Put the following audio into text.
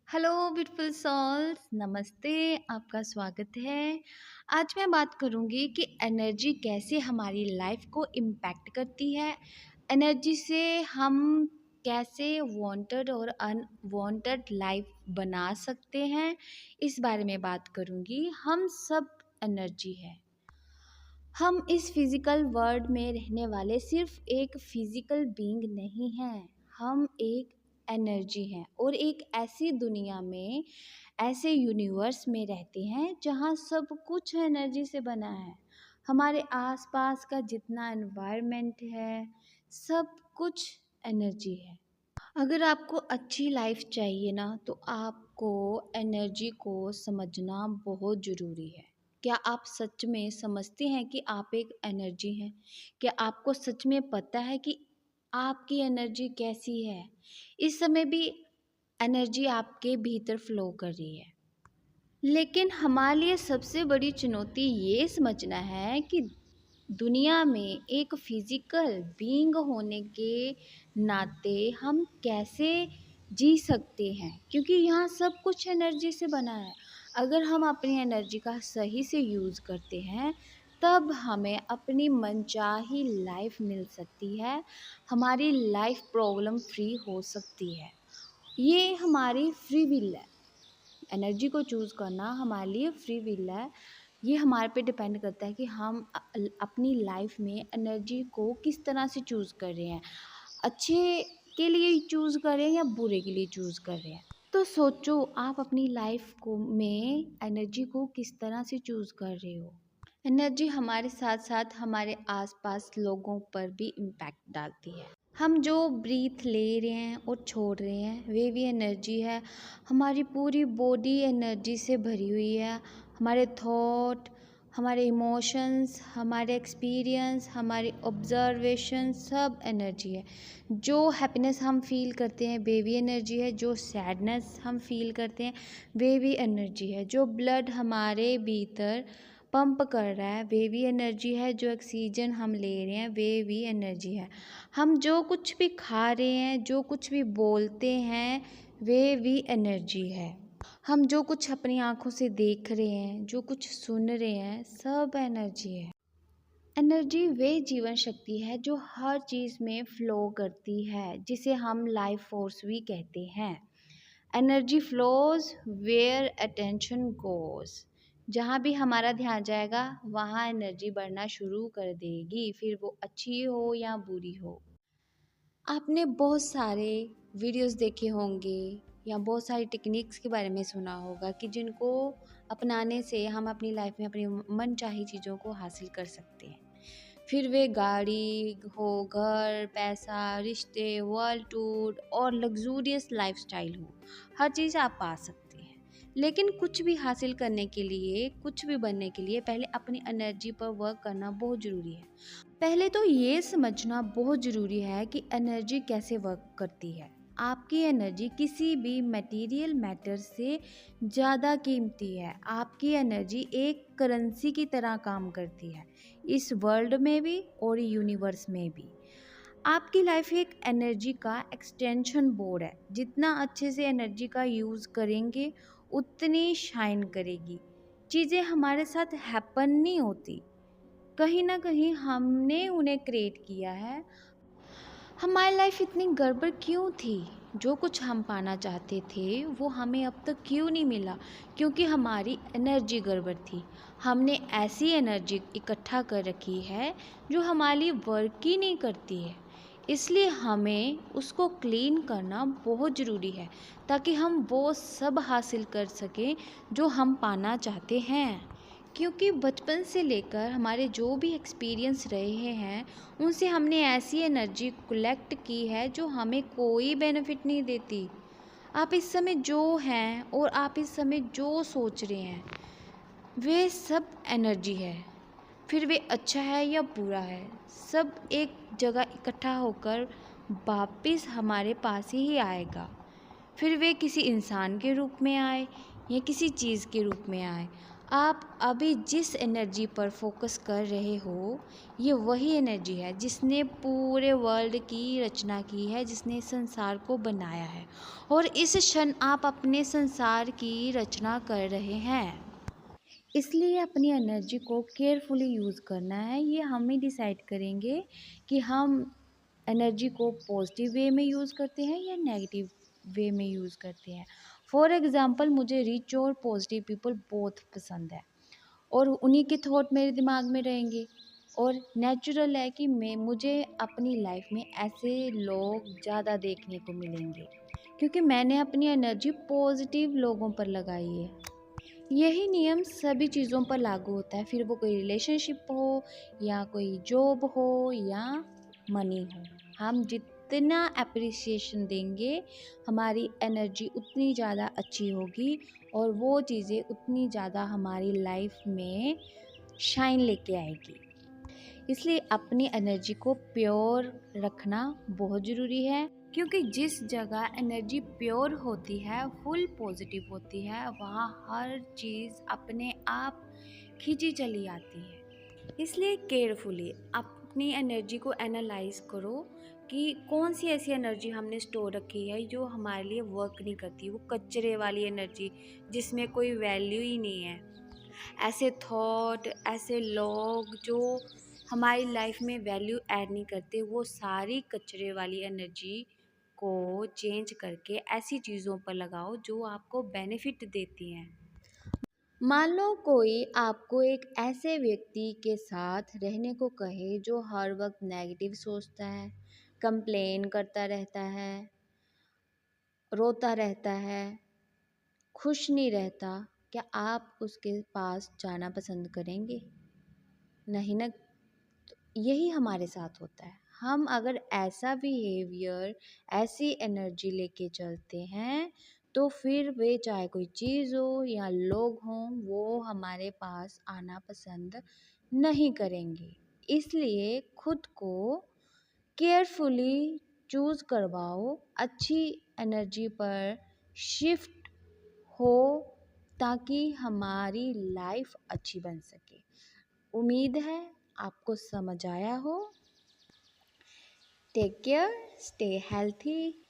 Hello beautiful souls, नमस्ते। आपका स्वागत है। आज मैं बात करूंगी कि एनर्जी कैसे हमारी लाइफ को इम्पैक्ट करती है। एनर्जी से हम कैसे वांटेड और अनवांटेड लाइफ बना सकते हैं, इस बारे में बात करूंगी। हम सब एनर्जी है। हम इस फिजिकल वर्ल्ड में रहने वाले सिर्फ एक फिजिकल बीइंग नहीं हैं। हम एक एनर्जी हैं और एक ऐसी दुनिया में, ऐसे यूनिवर्स में रहते हैं जहाँ सब कुछ एनर्जी से बना है। हमारे आसपास का जितना एनवायरनमेंट है, सब कुछ एनर्जी है। अगर आपको अच्छी लाइफ चाहिए ना, तो आपको एनर्जी को समझना बहुत ज़रूरी है। क्या आप सच में समझते हैं कि आप एक एनर्जी हैं? क्या आपको सच में पता है कि आपकी एनर्जी कैसी है? इस समय भी एनर्जी आपके भीतर फ्लो कर रही है। लेकिन हमारे लिए सबसे बड़ी चुनौती ये समझना है कि दुनिया में एक फिजिकल बीइंग होने के नाते हम कैसे जी सकते हैं, क्योंकि यहाँ सब कुछ एनर्जी से बना है। अगर हम अपनी एनर्जी का सही से यूज़ करते हैं, तब हमें अपनी मनचाही लाइफ मिल सकती है। हमारी लाइफ प्रॉब्लम फ्री हो सकती है। ये हमारी फ्री विल है। एनर्जी को चूज़ करना हमारे लिए फ्री विल है। ये हमारे पे डिपेंड करता है कि हम अपनी लाइफ में एनर्जी को किस तरह से चूज़ कर रहे हैं। अच्छे के लिए चूज़ कर रहे हैं या बुरे के लिए चूज़ कर रहे हैं। तो सोचो, आप अपनी लाइफ को में एनर्जी को किस तरह से चूज़ कर रहे हो। एनर्जी हमारे साथ साथ हमारे आसपास लोगों पर भी इम्पैक्ट डालती है। हम जो ब्रीथ ले रहे हैं और छोड़ रहे हैं, वे भी एनर्जी है। हमारी पूरी बॉडी एनर्जी से भरी हुई है। हमारे थॉट, हमारे इमोशंस, हमारे एक्सपीरियंस, हमारी ऑब्जर्वेशन सब एनर्जी है। जो हैप्पीनेस हम फील करते हैं वे भी एनर्जी है। जो सैडनेस हम फील करते हैं वे भी एनर्जी है। जो ब्लड हमारे भीतर पंप कर रहा है वे भी एनर्जी है। जो ऑक्सीजन हम ले रहे हैं वे भी एनर्जी है। हम जो कुछ भी खा रहे हैं, जो कुछ भी बोलते हैं, वे भी एनर्जी है। हम जो कुछ अपनी आँखों से देख रहे हैं, जो कुछ सुन रहे हैं, सब एनर्जी है। एनर्जी वे जीवन शक्ति है जो हर चीज़ में फ्लो करती है, जिसे हम लाइफ फोर्स भी कहते हैं। Energy flows where attention goes. जहाँ भी हमारा ध्यान जाएगा वहाँ एनर्जी बढ़ना शुरू कर देगी, फिर वो अच्छी हो या बुरी हो। आपने बहुत सारे वीडियोस देखे होंगे या बहुत सारी टेक्निक्स के बारे में सुना होगा कि जिनको अपनाने से हम अपनी लाइफ में अपनी मनचाही चीज़ों को हासिल कर सकते हैं। फिर वे गाड़ी हो, घर, पैसा, रिश्ते, वर्ल्ड टूर और लग्जूरियस लाइफस्टाइल हो, हर चीज़ आप पा सकते हैं। लेकिन कुछ भी हासिल करने के लिए, कुछ भी बनने के लिए पहले अपनी एनर्जी पर वर्क करना बहुत ज़रूरी है। पहले तो ये समझना बहुत ज़रूरी है कि एनर्जी कैसे वर्क करती है। आपकी एनर्जी किसी भी मटेरियल मैटर से ज़्यादा कीमती है। आपकी एनर्जी एक करेंसी की तरह काम करती है, इस वर्ल्ड में भी और यूनिवर्स में भी। आपकी लाइफ एक एनर्जी का एक्सटेंशन बोर्ड है। जितना अच्छे से एनर्जी का यूज़ करेंगे उतनी शाइन करेगी। चीज़ें हमारे साथ हैपन नहीं होती, कहीं ना कहीं हमने उन्हें क्रिएट किया है। हमारी लाइफ इतनी गड़बड़ क्यों थी? जो कुछ हम पाना चाहते थे वो हमें अब तक क्यों नहीं मिला? क्योंकि हमारी एनर्जी गड़बड़ थी। हमने ऐसी एनर्जी इकट्ठा कर रखी है जो हमारे लिए वर्क ही नहीं करती है। इसलिए हमें उसको क्लीन करना बहुत ज़रूरी है, ताकि हम वो सब हासिल कर सकें जो हम पाना चाहते हैं। क्योंकि बचपन से लेकर हमारे जो भी एक्सपीरियंस रहे हैं, उनसे हमने ऐसी एनर्जी कलेक्ट की है जो हमें कोई बेनिफिट नहीं देती। आप इस समय जो हैं और आप इस समय जो सोच रहे हैं, वे सब एनर्जी है। फिर वे अच्छा है या बुरा है, सब एक जगह इकट्ठा होकर वापस हमारे पास ही आएगा। फिर वे किसी इंसान के रूप में आए या किसी चीज़ के रूप में आए, आप अभी जिस एनर्जी पर फोकस कर रहे हो, ये वही एनर्जी है जिसने पूरे वर्ल्ड की रचना की है, जिसने संसार को बनाया है। और इस क्षण आप अपने संसार की रचना कर रहे हैं। इसलिए अपनी एनर्जी को केयरफुली यूज़ करना है। ये हम ही डिसाइड करेंगे कि हम एनर्जी को पॉजिटिव वे में यूज़ करते हैं या नेगेटिव वे में यूज़ करते हैं। फॉर एग्ज़ाम्पल, मुझे रिच और पॉजिटिव पीपल बहुत पसंद है और उन्हीं के थॉट मेरे दिमाग में रहेंगे। और नेचुरल है कि मुझे अपनी लाइफ में ऐसे लोग ज़्यादा देखने को मिलेंगे, क्योंकि मैंने अपनी एनर्जी पॉजिटिव लोगों पर लगाई है। यही नियम सभी चीज़ों पर लागू होता है, फिर वो कोई रिलेशनशिप हो या कोई जॉब हो या मनी हो। हम जितना अप्रिसिएशन देंगे, हमारी एनर्जी उतनी ज़्यादा अच्छी होगी और वो चीज़ें उतनी ज़्यादा हमारी लाइफ में शाइन लेके आएगी। इसलिए अपनी एनर्जी को प्योर रखना बहुत ज़रूरी है, क्योंकि जिस जगह एनर्जी प्योर होती है, फुल पॉजिटिव होती है, वहाँ हर चीज़ अपने आप खींची चली आती है। इसलिए केयरफुली अपनी एनर्जी को एनालाइज करो कि कौन सी ऐसी एनर्जी हमने स्टोर रखी है जो हमारे लिए वर्क नहीं करती, वो कचरे वाली एनर्जी जिसमें कोई वैल्यू ही नहीं है। ऐसे थॉट, ऐसे लोग जो हमारी लाइफ में वैल्यू ऐड नहीं करते, वो सारी कचरे वाली एनर्जी को चेंज करके ऐसी चीज़ों पर लगाओ जो आपको बेनिफिट देती हैं। मान लो कोई आपको एक ऐसे व्यक्ति के साथ रहने को कहे जो हर वक्त नेगेटिव सोचता है, कंप्लेन करता रहता है, रोता रहता है, खुश नहीं रहता। क्या आप उसके पास जाना पसंद करेंगे? नहीं ना। तो यही हमारे साथ होता है। हम अगर ऐसा बिहेवियर, ऐसी एनर्जी लेके चलते हैं, तो फिर वे चाहे कोई चीज़ हो या लोग हों, वो हमारे पास आना पसंद नहीं करेंगे। इसलिए खुद को केयरफुली चूज़ करवाओ, अच्छी एनर्जी पर शिफ्ट हो, ताकि हमारी लाइफ अच्छी बन सके। उम्मीद है आपको समझ आया हो। Take care, stay healthy.